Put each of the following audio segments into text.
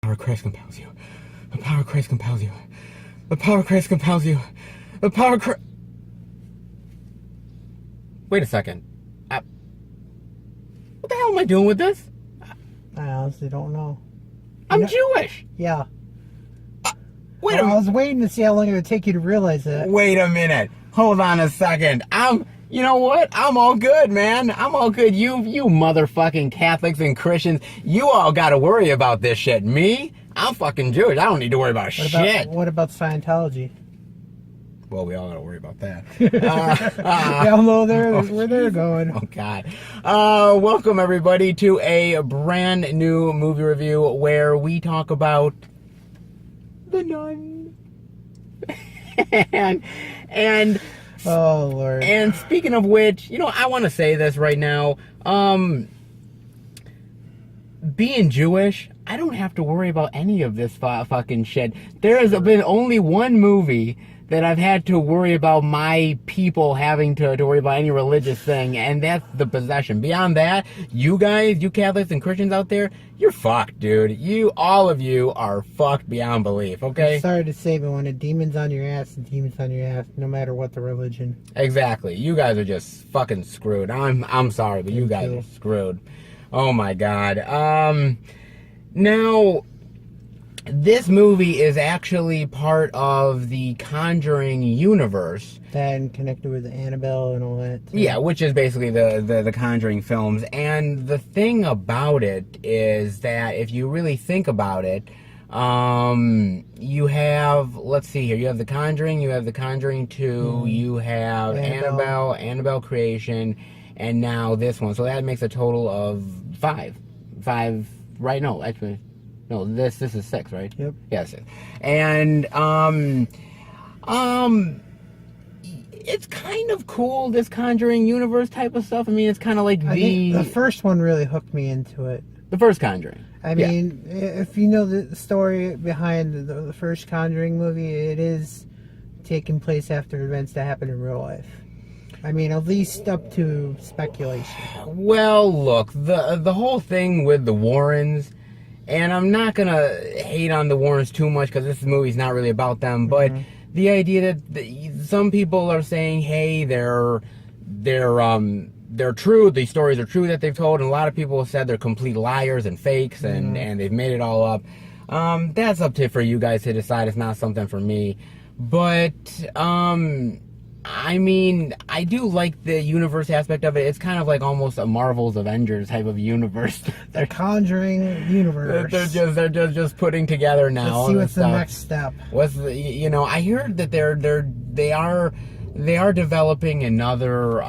power of Christ compels you. The power of Christ compels you. The power of Christ compels you. The power of Christ... Wait a second. What the hell am I doing with this? I honestly don't know. I'm Jewish. Yeah. Wait a minute. I was waiting to see how long it would take you to realize that. Wait a minute. Hold on a second. You know what? I'm all good, man. I'm all good. You motherfucking Catholics and Christians, you all gotta worry about this shit. Me? I'm fucking Jewish. I don't need to worry about shit. What about Scientology? Well, we all gotta worry about that. We all know where they're going. Oh, God. Welcome, everybody, to a brand new movie review where we talk about The Nun. and oh, Lord. And speaking of which, I want to say this right now. Being Jewish, I don't have to worry about any of this fucking shit. There has been only one movie that I've had to worry about my people having to worry about any religious thing, and that's The Possession. Beyond that, you guys, you Catholics and Christians out there, you're fucked, dude. All of you are fucked beyond belief, okay? I'm sorry to say, but when a demon's on your ass, the demon's on your ass, no matter what the religion. Exactly. You guys are just fucking screwed. I'm sorry, but you guys are screwed. Oh my God. Now, this movie is actually part of the Conjuring Universe. Then connected with Annabelle and all that. Yeah, which is basically the Conjuring films. And the thing about it is that if you really think about it, you have, let's see here, you have The Conjuring, you have The Conjuring 2, you have Annabelle Creation, and now this one. So that makes a total of 5. 5, right? No, actually... No, this is 6, right? Yep. Yes. And it's kind of cool, this Conjuring Universe type of stuff. I mean, it's kind of like the first one really hooked me into it. The first Conjuring. I mean, if you know the story behind the first Conjuring movie, it is taking place after events that happened in real life. I mean, at least up to speculation. Well, look, the whole thing with the Warrens. And I'm not going to hate on the Warrens too much because this movie's not really about them. But the idea that some people are saying, hey, they're true. These stories are true that they've told. And a lot of people have said they're complete liars and fakes and they've made it all up. That's up for you guys to decide. It's not something for me. But, I mean, I do like the universe aspect of it. It's kind of like almost a Marvel's Avengers type of universe. The Conjuring Universe. They're just putting together now. Let's see what's the next step. I heard that they are developing another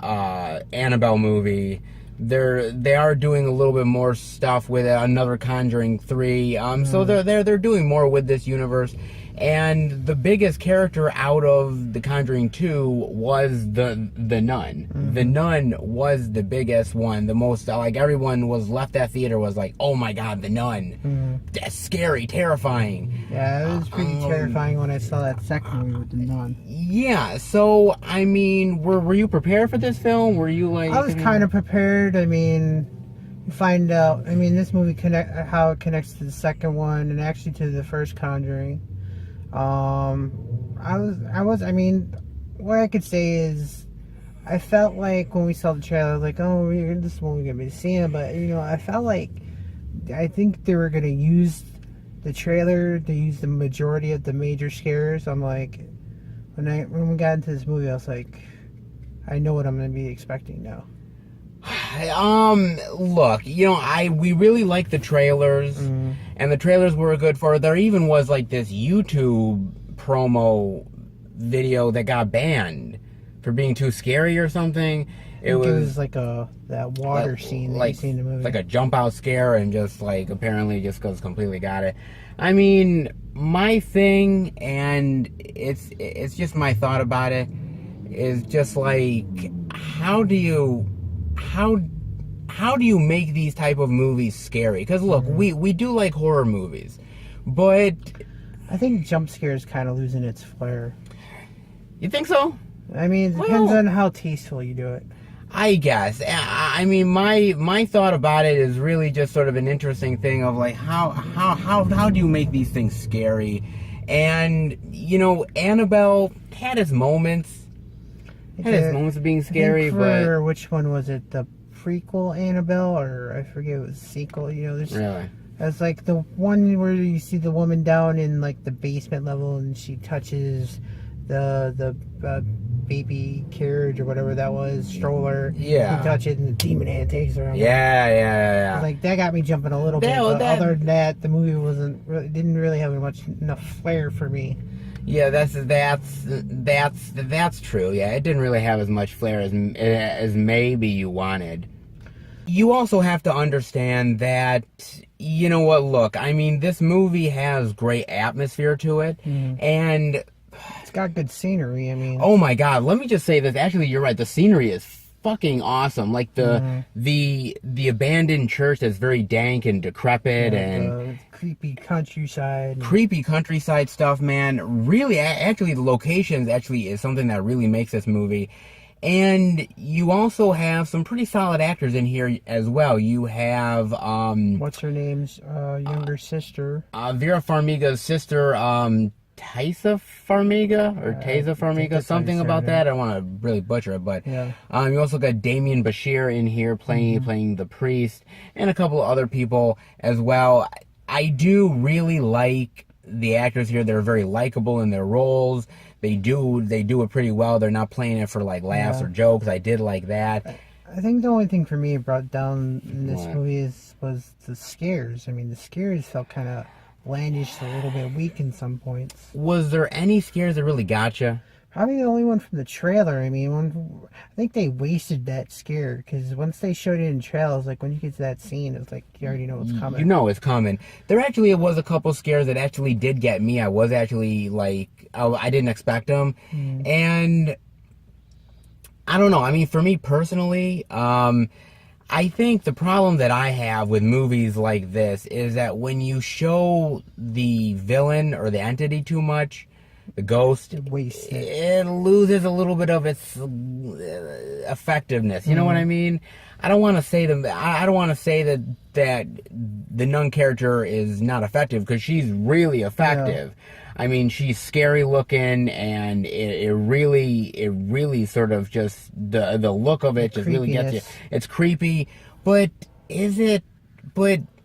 Annabelle movie. They are doing a little bit more stuff with another Conjuring 3. So they're doing more with this universe. And the biggest character out of The Conjuring 2 was the Nun. The Nun was the biggest one. The most, like, everyone was left that theater was like, oh my God, the Nun. That's scary, terrifying. Yeah, it was pretty terrifying when I saw that second movie with the Nun. Yeah, so, I mean, were you prepared for this film? Were you like... I was kind of prepared. I mean, find out, this movie how it connects to the second one and actually to the first Conjuring. I mean, what I could say is, I felt like when we saw the trailer, like, oh, this is when we're gonna be seeing, but I felt like, I think they were gonna use the trailer to use the majority of the major scares. I'm like, when we got into this movie, I was like, I know what I'm gonna be expecting now. Look, we really like the trailers, and the trailers were good for it. There even was like this YouTube promo video that got banned for being too scary or something. It was like that water scene that you see in the movie. Like a jump out scare, and just like apparently just goes completely got it. I mean, my thing, and it's just my thought about it, is just like, how do you make these type of movies scary? Because look, we do like horror movies, but I think jump scare is kind of losing its flair. You think so? I mean, it depends on how tasteful you do it. I guess. I mean, my thought about it is really just sort of an interesting thing of like how do you make these things scary? And Annabelle had its moments. Had its moments of being scary, but which one was it? The prequel Annabelle, or I forget, it was sequel. There's really. It's like the one where you see the woman down in like the basement level, and she touches the baby carriage or whatever that was, stroller. Yeah. You touch it, and the demon hand takes her. Yeah. Like that got me jumping a little bit. But other than that, the movie didn't really have enough flair for me. Yeah, that's true. Yeah, it didn't really have as much flair as maybe you wanted. You also have to understand that, you know what, look, I mean, this movie has great atmosphere to it, and it's got good scenery, I mean. Oh my god, let me just say this, actually, you're right, the scenery is fucking awesome. Like the abandoned church that's very dank and decrepit, and the creepy countryside. Creepy countryside stuff, man. Really, actually, the locations actually is something that really makes this movie. And you also have some pretty solid actors in here as well. You have what's her name's younger sister? Vera Farmiga's sister, Taisa Farmiga or Taisa Farmiga, something about that. I don't want to really butcher it, but yeah. You also got Damien Bashir in here playing the priest, and a couple of other people as well. I do really like the actors here. They're very likable in their roles. They do it pretty well. They're not playing it for like laughs or jokes. I did like that. I think the only thing for me brought down in this movie was the scares. I mean, the scares felt kind of landish, a little bit weak in some points. Was there any scares that really got you? Probably the only one from the trailer. I mean, I think they wasted that scare, because once they showed it in trailers, like when you get to that scene, it's like you already know what's coming. You know it's coming. There actually was a couple scares that actually did get me. I was actually like, I didn't expect them, and I don't know. I mean, for me personally, I think the problem that I have with movies like this is that when you show the villain or the entity too much, the ghost, it loses a little bit of its effectiveness. You know what I mean? I don't want to say that the nun character is not effective, because she's really effective. Yeah. I mean, she's scary looking, and it really sort of just the look of it just really gets you. It's creepy, but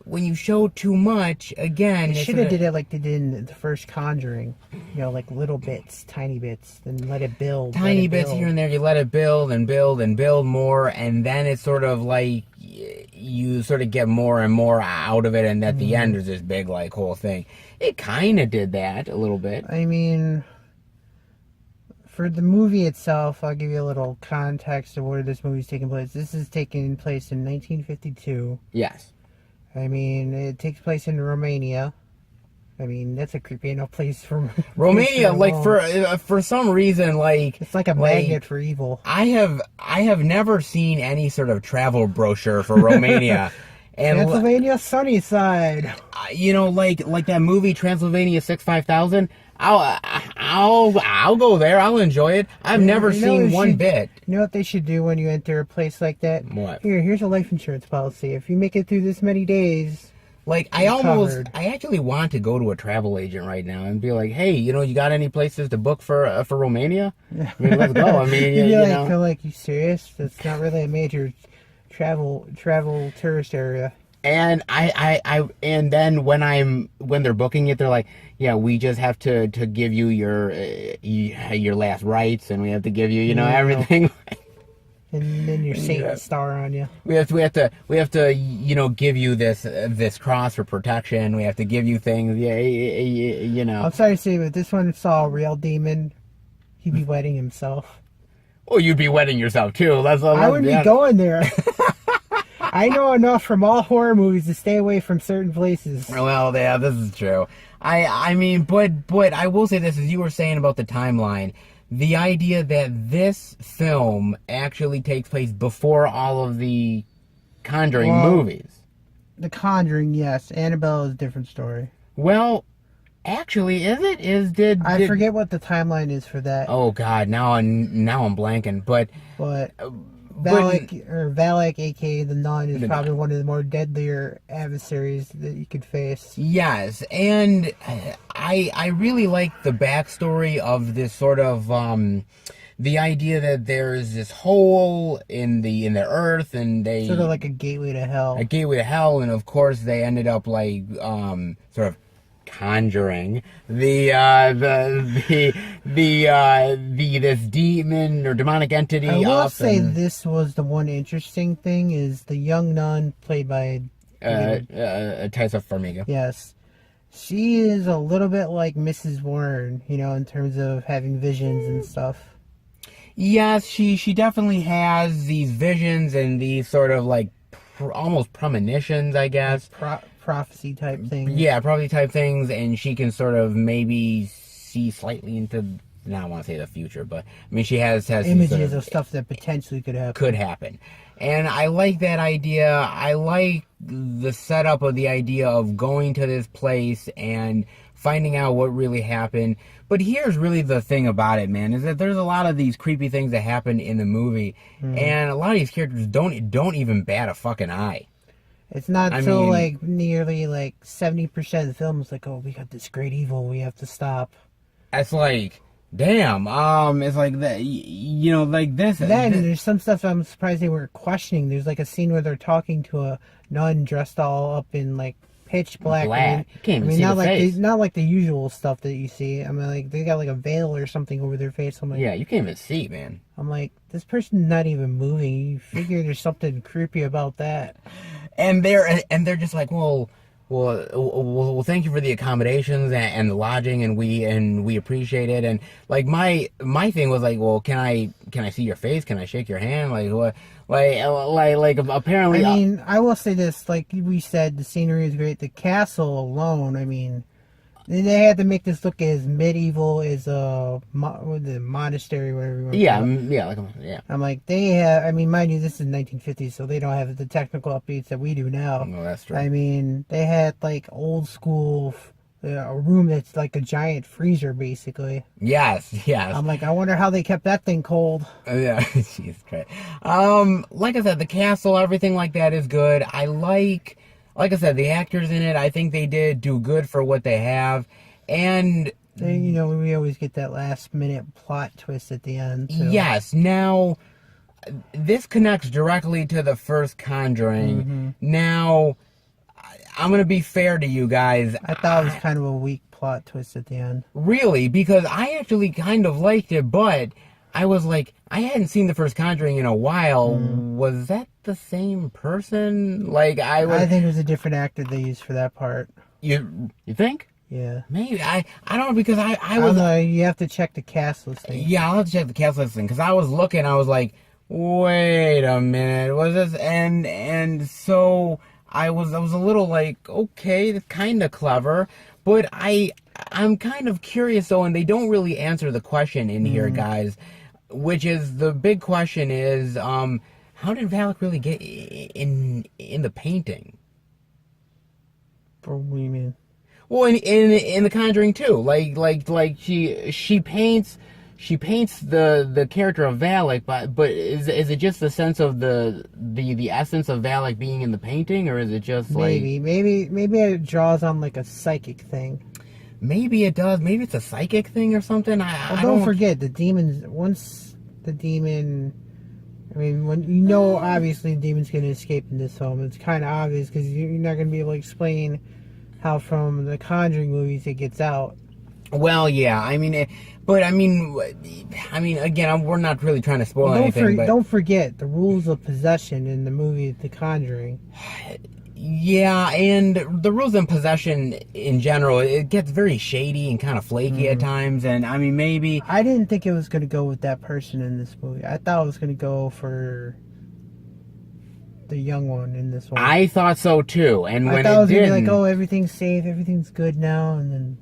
when you show too much, again... They should have did it like they did in the first Conjuring. Like little bits, tiny bits, then let it build. Tiny bits here and there, you let it build and build and build more, and then it's sort of like you sort of get more and more out of it, and at the end there's this big like whole thing. It kind of did that a little bit. I mean, for the movie itself, I'll give you a little context of where this movie's taking place. This is taking place in 1952. Yes. I mean, it takes place in Romania. I mean, that's a creepy enough place for Romania. Like for some reason, like it's like a magnet for evil. I have never seen any sort of travel brochure for Romania. And Transylvania Sunnyside. Like that movie Transylvania 5000. I'll go there. I'll enjoy it. I've never seen one bit. You know what they should do when you enter a place like that? What? Here's a life insurance policy. If you make it through this many days, like I actually want to go to a travel agent right now and be like, hey, you got any places to book for Romania? I mean, let's go. I mean, I feel like, you serious? That's not really a major travel tourist area. And and then when they're booking it, they're like, yeah, we just have to give you your last rites, and we have to give you everything. And then your Satan star on you. We have to give you this cross for protection. We have to give you things. I'm sorry to say, but this one saw a real demon, he'd be wetting himself. Well, you'd be wetting yourself too. I wouldn't be going there. I know enough from all horror movies to stay away from certain places. Well, yeah, this is true. I mean, but I will say this, as you were saying about the timeline, the idea that this film actually takes place before all of the Conjuring movies. The Conjuring, yes. Annabelle is a different story. Well, actually, is it? I forget what the timeline is for that. Oh God, now I'm blanking. But Valak, aka the Nun, is probably one of the more deadlier adversaries that you could face. Yes, and I really like the backstory of this sort of the idea that there's this hole in the earth, and they sort of like a gateway to hell. A gateway to hell, and of course they ended up like sort of conjuring this demon or demonic entity. I will say this was the one interesting thing is the young nun played by Taissa Farmiga. Yes, she is a little bit like Mrs. Warren, in terms of having visions and stuff. Yes, she definitely has these visions and these sort of like almost premonitions, I guess. Prophecy type things. Yeah, prophecy type things, and she can sort of maybe see slightly into, I don't want to say the future, but I mean she has images of stuff that potentially could happen. And I like that idea. I like the setup of the idea of going to this place and finding out what really happened. But here's really the thing about it, man, is that there's a lot of these creepy things that happen in the movie, and a lot of these characters don't even bat a fucking eye. It's not like nearly like 70% of the film is like, oh, we got this great evil we have to stop. It's like, damn, it's like that, like this. Then there's some stuff I'm surprised they weren't questioning. There's like a scene where they're talking to a nun dressed all up in like pitch black. You can't even see the face. Not like the usual stuff that you see. I mean, like they got like a veil or something over their face. I'm like, yeah, you can't even see, man. I'm like, this person's not even moving. You figure there's something creepy about that. And they're just like, well, thank you for the accommodations and the lodging, and we appreciate it. And like my thing was like, well, can I see your face? Can I shake your hand? Like what? Like apparently. I mean, I will say this. Like we said, the scenery is great. The castle alone, I mean, they had to make this look as medieval as the monastery, whatever you want to call it. Yeah. I'm like, they have. I mean, mind you, this is 1950s, so they don't have the technical updates that we do now. No, that's true. I mean, they had like old school. A room that's like a giant freezer, basically. Yes. I'm like, I wonder how they kept that thing cold. Yeah, Jesus Christ. Like I said, the castle, everything like that is good. I like I said, the actors in it, I think they did do good for what they have. And we always get that last minute plot twist at the end. So. Yes. Now, this connects directly to the first Conjuring. Mm-hmm. Now, I'm going to be fair to you guys. I thought it was kind of a weak plot twist at the end. Really? Because I actually kind of liked it, but I was like, I hadn't seen the first Conjuring in a while. Was that the same person? Like, I think it was a different actor they used for that part. You think? Yeah. Maybe. I don't know, because I was... I don't know, you have to check the cast listing. Yeah, I'll have to check the cast listing, because I was looking, I was like, wait a minute, was this... And so... I was a little like, okay, that's kind of clever, but I'm kind of curious though, and they don't really answer the question in here, guys, which is the big question is, how did Valak really get in the painting? What do you mean? Well, in the Conjuring 2, like she paints. She paints the character of Valak, but is it just the sense of the essence of Valak being in the painting, or is it just maybe it draws on like a psychic thing? Maybe it does. Maybe it's a psychic thing or something. Don't forget the demons. Once the demon, I mean, obviously the demon's going to escape in this film. It's kind of obvious because you're not going to be able to explain how from the Conjuring movies it gets out. Well, yeah, I mean, again, we're not really trying to spoil anything. But don't forget the rules of possession in the movie The Conjuring. Yeah, and the rules of possession in general, it gets very shady and kind of flaky at times. And I mean, maybe I didn't think it was going to go with that person in this movie. I thought it was going to go for the young one in this one. I thought so too. And when I thought it was going to be like, oh, everything's safe, everything's good now, and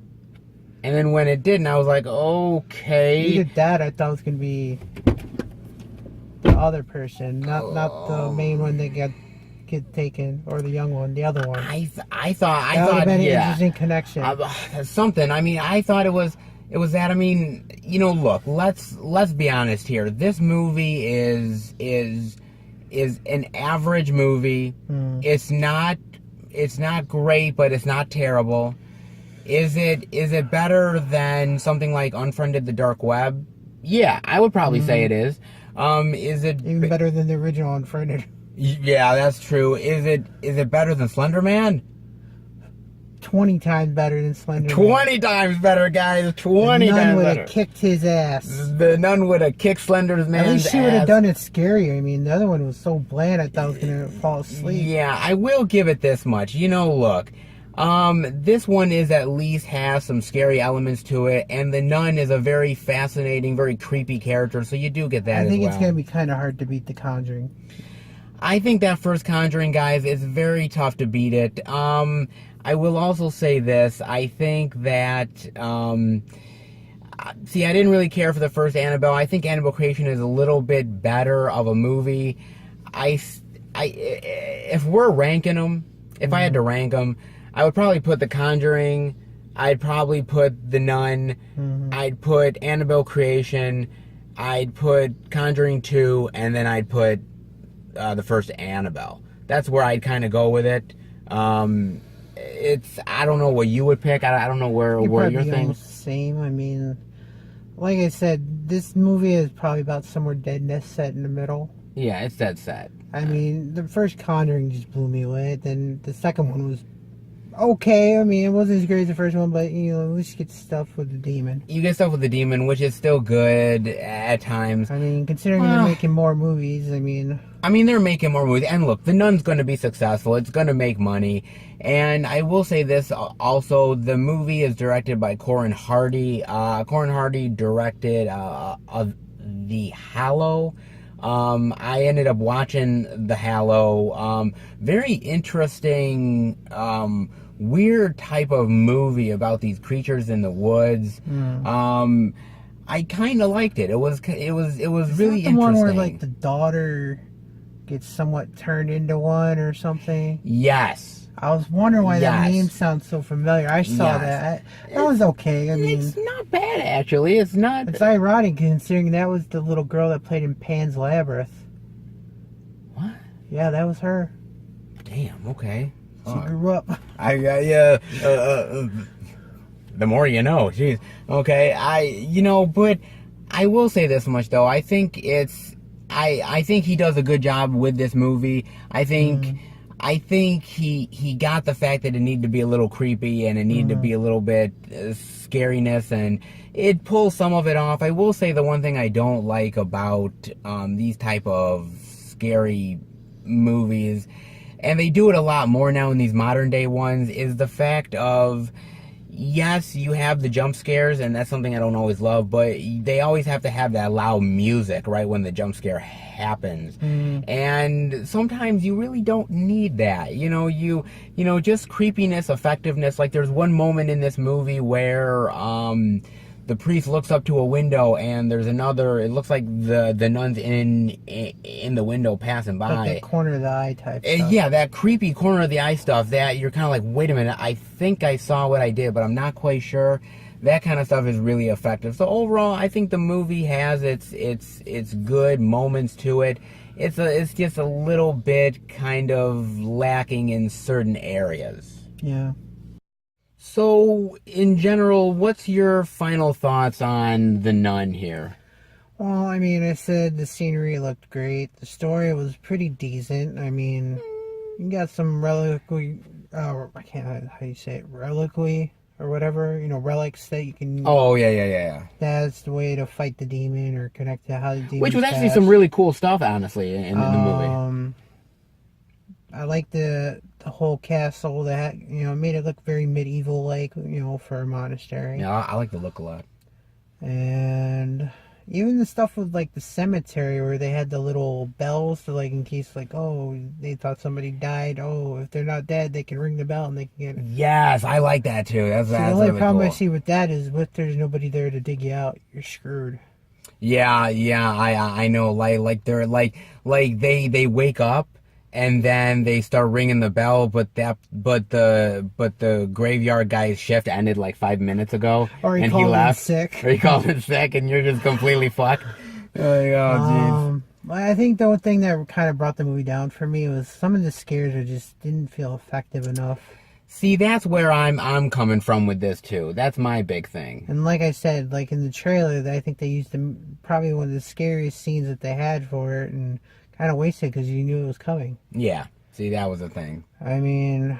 then when it didn't, I was like, okay. Either that, I thought it was going to be the other person, not the main one that get taken, or the young one, the other one. I thought that would have been an interesting connection. Something. I mean, I thought it was that. I mean, look, let's be honest here. This movie is is an average movie. It's not great, but it's not terrible. Is it better than something like Unfriended the Dark Web? Yeah, I would probably say it is. Is it even better than the original Unfriended? Yeah, that's true. Is it better than Slender Man? 20 times better than Slender Man. 20 times better, guys. 20 the Nun times would better. have kicked his ass. The Nun would have kicked Slender Man's ass. At least she would have done it scary. I mean, the other one was so bland I thought I was going to fall asleep. Yeah, I will give it this much. Look, this one at least has some scary elements to it, and the Nun is a very fascinating, very creepy character, so you do get that as well. I think it's going to be kind of hard to beat The Conjuring. I think that first Conjuring, guys, is very tough to beat it. I will also say this. I think that, see, I didn't really care for the first Annabelle. I think Annabelle Creation is a little bit better of a movie. If we're ranking them, if I had to rank them, I would probably put The Conjuring, I'd probably put The Nun, I'd put Annabelle Creation, I'd put Conjuring 2, and then I'd put the first Annabelle. That's where I'd kind of go with it. I don't know what you would pick. I don't know where your thing. Almost the same. I mean, like I said, this movie is probably about somewhere deadness set in the middle. Yeah, it's dead set. I mean, the first Conjuring just blew me away. Then the second one was okay. I mean, it wasn't as great as the first one, but at least you get stuff with the demon. You get stuff with the demon, which is still good at times. I mean, considering they're making more movies, I mean, they're making more movies. And look, The Nun's going to be successful. It's going to make money. And I will say this also, the movie is directed by Corin Hardy. Corin Hardy directed The Hallow. I ended up watching The Hallow. Very interesting, weird type of movie about these creatures in the woods. I kind of liked it. It was really interesting. The one where like the daughter gets somewhat turned into one or something. Yes. I was wondering why that name sounds so familiar. I saw that. That was okay. I mean, it's not bad actually. It's not. It's ironic considering that was the little girl that played in Pan's Labyrinth. What? Yeah, that was her. Damn. Okay. She grew up. The more you know. Jeez. Okay. But I will say this much though. I think I think he does a good job with this movie. I think he got the fact that it needed to be a little creepy and it needed to be a little bit scariness, and it pulls some of it off. I will say the one thing I don't like about these type of scary movies, and they do it a lot more now in these modern day ones, is the fact of, yes, you have the jump scares, and that's something I don't always love, but they always have to have that loud music right when the jump scare happens. And sometimes you really don't need that. Just creepiness, effectiveness. Like there's one moment in this movie where the priest looks up to a window and there's another, it looks like the nun's in the window passing by. Like that corner of the eye type stuff. Yeah, that creepy corner of the eye stuff that you're kind of like, wait a minute, I think I saw what I did, but I'm not quite sure. That kind of stuff is really effective. So overall, I think the movie has its good moments to it. It's just a little bit kind of lacking in certain areas. Yeah. So, in general, what's your final thoughts on The Nun here? Well, I mean, I said the scenery looked great. The story was pretty decent. I mean, you got some reliquary, I can't, how do you say it? Reliquary or whatever, relics that you can... Oh, yeah. That's the way to fight the demon or connect to how the demon... Which was actually some really cool stuff, honestly, in the movie. I like the whole castle that, made it look very medieval-like, for a monastery. Yeah, I like the look a lot. And even the stuff with, like, the cemetery where they had the little bells to, like, in case, like, oh, they thought somebody died. Oh, if they're not dead, they can ring the bell and they can get it. Yes, I like that, too. That's the only really problem cool. I see with that is if there's nobody there to dig you out, you're screwed. Yeah, I know. Like they're like they wake up and then they start ringing the bell, but the graveyard guy's shift ended like 5 minutes ago, or he and called he left. in sick. Or he called in sick, and you're just completely fucked. Oh jeez. I think the one thing that kind of brought the movie down for me was some of the scares just didn't feel effective enough. See, that's where I'm coming from with this too. That's my big thing. And like I said, like in the trailer, I think they used probably one of the scariest scenes that they had for it, and kind of wasted because you knew it was coming. Yeah. See, that was the thing. I mean,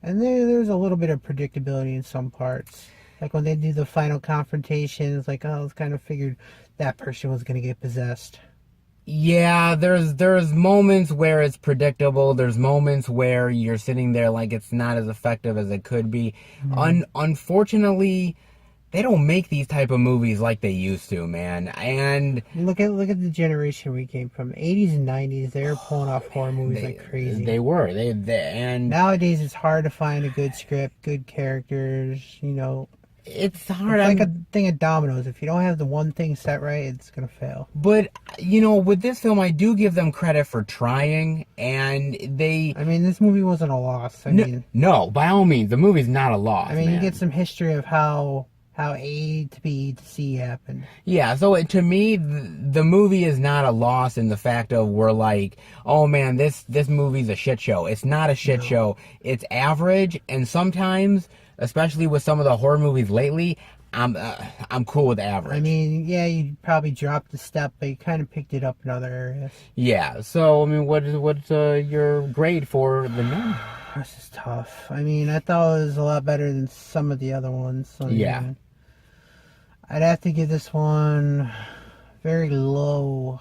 and there's a little bit of predictability in some parts. Like when they do the final confrontation, it's like, oh, it's kind of figured that person was going to get possessed. Yeah, there's moments where it's predictable. There's moments where you're sitting there like it's not as effective as it could be. Unfortunately, they don't make these type of movies like they used to, man. And look at the generation we came from, 80s and 90s. They were pulling off horror movies like crazy. They were. And nowadays it's hard to find a good script, good characters. You know, it's hard. It's like a thing of dominoes. If you don't have the one thing set right, it's gonna fail. But you know, with this film, I do give them credit for trying, and they. I mean, this movie wasn't a loss. No, by all means, the movie's not a loss. I mean, man. You get some history of how A to B to C happened. Yeah, so to me, the movie is not a loss in the fact of we're like, oh man, this movie's a shit show. It's not a shit show. It's average, and sometimes, especially with some of the horror movies lately, I'm cool with average. I mean, yeah, you probably dropped a step, but you kind of picked it up in other areas. Yeah, so I mean, what's your grade for the Nun? This is tough. I mean, I thought it was a lot better than some of the other ones. Yeah. I'd have to give this one very low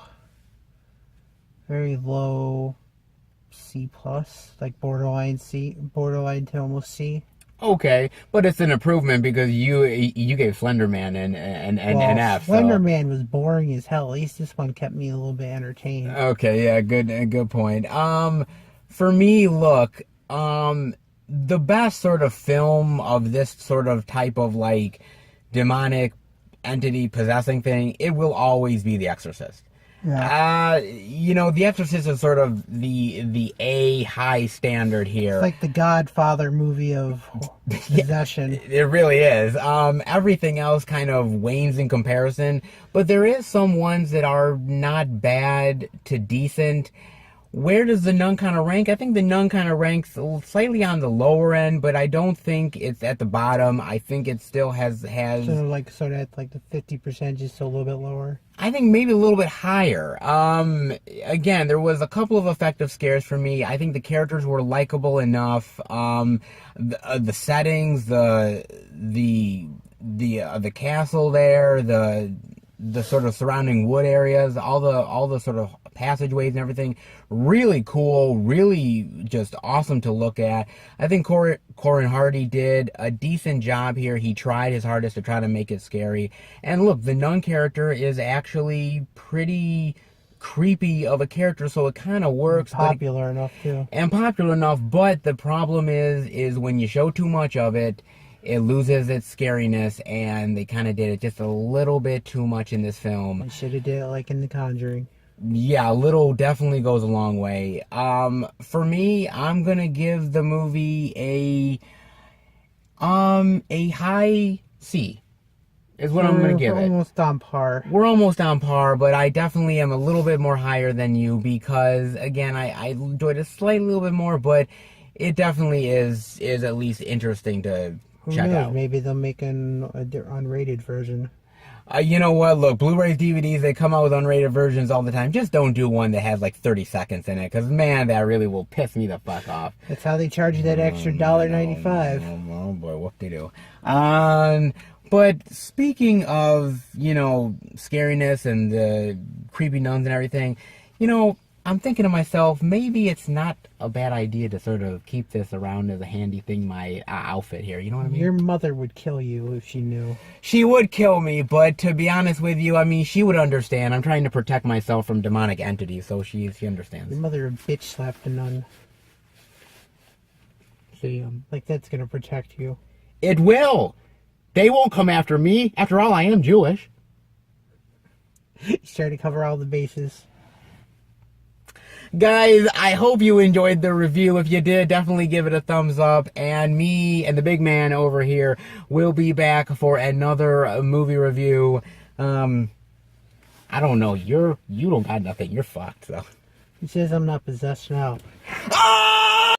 C plus, like borderline to almost C. Okay, but it's an improvement because you gave Slender Man an F. Slender Man was boring as hell. At least this one kept me a little bit entertained. Okay, yeah, good point. For me, look, the best sort of film of this sort of type of like demonic entity possessing thing, it will always be The Exorcist. Yeah. You know, The Exorcist is sort of the A high standard here. It's like the Godfather movie of possession. It really is. Everything else kind of wanes in comparison, but there is some ones that are not bad to decent. Where does the Nun kind of rank? I think the Nun kind of ranks slightly on the lower end, but I don't think it's at the bottom. I think it still has sort of at like the 50%, just a little bit lower. I think maybe a little bit higher. Again, there was a couple of effective scares for me. I think the characters were likable enough. The settings, the castle there, the sort of surrounding wood areas, all the sort of passageways and everything, really cool, really just awesome to look at. I think Corin Hardy did a decent job here. He tried his hardest to try to make it scary. And look, the Nun character is actually pretty creepy of a character, so it kind of works. Popular enough too. And popular enough, but the problem is when you show too much of it, it loses its scariness, and they kind of did it just a little bit too much in this film. They should have did it like in The Conjuring. Yeah, a little definitely goes a long way. For me, I'm gonna give the movie a high C. Is what I'm gonna give it. We're almost on par. We're almost on par, but I definitely am a little bit more higher than you because, again, I enjoyed it slightly a little bit more, but it definitely is at least interesting to check out. Maybe they'll make an unrated version. You know what? Look, Blu-rays, DVDs, they come out with unrated versions all the time. Just don't do one that has like 30 seconds in it, because, man, that really will piss me the fuck off. That's how they charge you that extra $1.95. Oh, boy, whoop-de-doo. But speaking of, you know, scariness and the creepy nuns and everything, you know, I'm thinking to myself, maybe it's not a bad idea to sort of keep this around as a handy thing, my outfit here. You know what I mean? Your mother would kill you if she knew. She would kill me, but to be honest with you, I mean, she would understand. I'm trying to protect myself from demonic entities, so she understands. Your mother would bitch slap the nun. See, like that's gonna protect you. It will. They won't come after me. After all, I am Jewish. He's trying to cover all the bases. Guys, I hope you enjoyed the review. If you did, definitely give it a thumbs up. And me and the big man over here will be back for another movie review. I I don't know. You don't got nothing. You're fucked, so. He says I'm not possessed now. Oh!